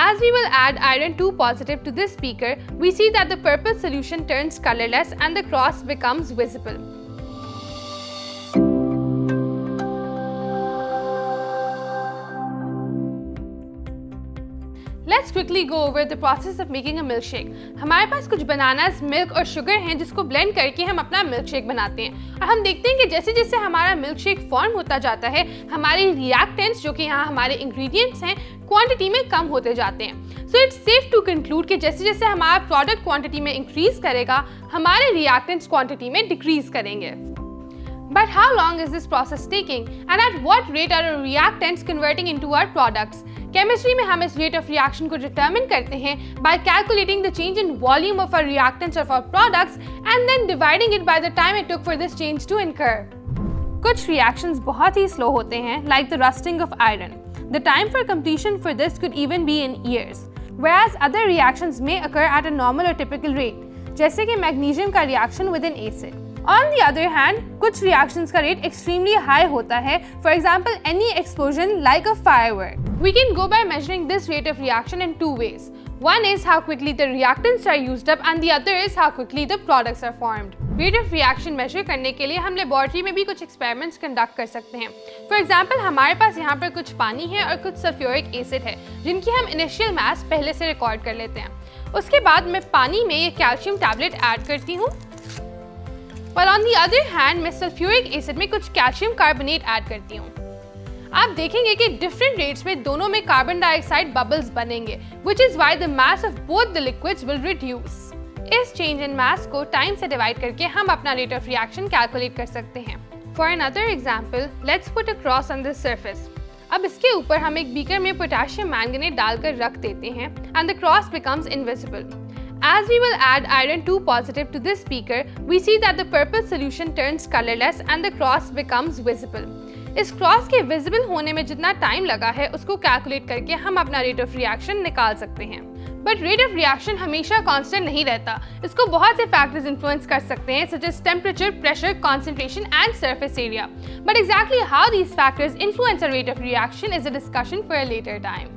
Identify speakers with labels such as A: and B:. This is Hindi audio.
A: As we will add iron 2 positive to this beaker, we see that the purple solution turns colorless and the cross becomes visible. Let's quickly go over the process of making a milkshake. हमारे पास कुछ बनानास, मिल्क और शुगर हैं जिसको ब्लेंड करके हम अपना मिल्कशेक बनाते हैं और हम देखते हैं कि जैसे जैसे हमारा मिल्कशेक फॉर्म होता जाता है हमारे रिएक्टेंट्स जो कि यहाँ हमारे इंग्रेडिएंट्स हैं क्वांटिटी में कम होते जाते हैं. So it's safe to conclude कि जैसे जैसे हमारा प्रोडक्ट क्वांटिटी में इंक्रीज करेगा हमारे रिएक्टेंट्स क्वांटिटी में डिक्रीज करेंगे. But how long is this process taking and at what rate are our reactants converting into our products? Chemistry में हम इस रेट ऑफ रिएक्शन को डिटरमिन करते हैं by calculating the change in volume of our reactants of our products and then dividing it by the time it took for this change to incur. कुछ रिएक्शंस बहुत ही स्लो होते हैं like the rusting of iron. The time for completion for this could even be in years, whereas other reactions may occur at a normal or typical rate, जैसे कि मैग्नीशियम का reaction with N acid. On the other hand, कुछ reactions का rate extremely high होता है. For example, any explosion like a firework. We can go by measuring this rate of reaction in two ways. One is how quickly the reactants are used up and the other is how quickly the products are formed. Rate of reaction measure करने के लिए हम लेबोरेटरी में भी कुछ experiments conduct कर सकते हैं. For example, हमारे पास यहाँ पर कुछ पानी है और कुछ सल्फ्यूरिक एसिड है जिनकी हम इनिशियल मास पहले से रिकॉर्ड कर लेते हैं. उसके बाद मैं पानी में ये कैल्शियम टैबलेट ऐड करती हूँ पर ऑन दी अदर हैंड मैं सल्फ्यूरिक एसिड में कुछ कैल्शियम कार्बोनेट ऐड करती हूँ. आप देखेंगे कि डिफरेंट रेट्स में दोनों में कार्बन डाइऑक्साइड बबल्स बनेंगे, which is why the mass of both the liquids will reduce. इस चेंज इन मास को टाइम से डिवाइड करके हम अपना रेट ऑफ रिएक्शन कैलकुलेट कर सकते हैं. For another example, let's put a cross on this surface. अब इसके ऊपर हम एक बीकर में पोटेशियम मैंगनेट डालकर रख देते हैं and the cross becomes invisible. As we will add iron 2 positive to this beaker, we see that the purple solution turns colorless and the cross becomes visible. इस क्रॉस के विजिबल होने में जितना टाइम लगा है उसको कैलकुलेट करके हम अपना रेट ऑफ रिएक्शन निकाल सकते हैं. बट रेट ऑफ रिएक्शन हमेशा कांस्टेंट नहीं रहता. इसको बहुत से फैक्टर्स इन्फ्लुएंस कर सकते हैं such as temperature, pressure, concentration and surface area. But exactly how these factors influence a rate of reaction is a discussion for a later time.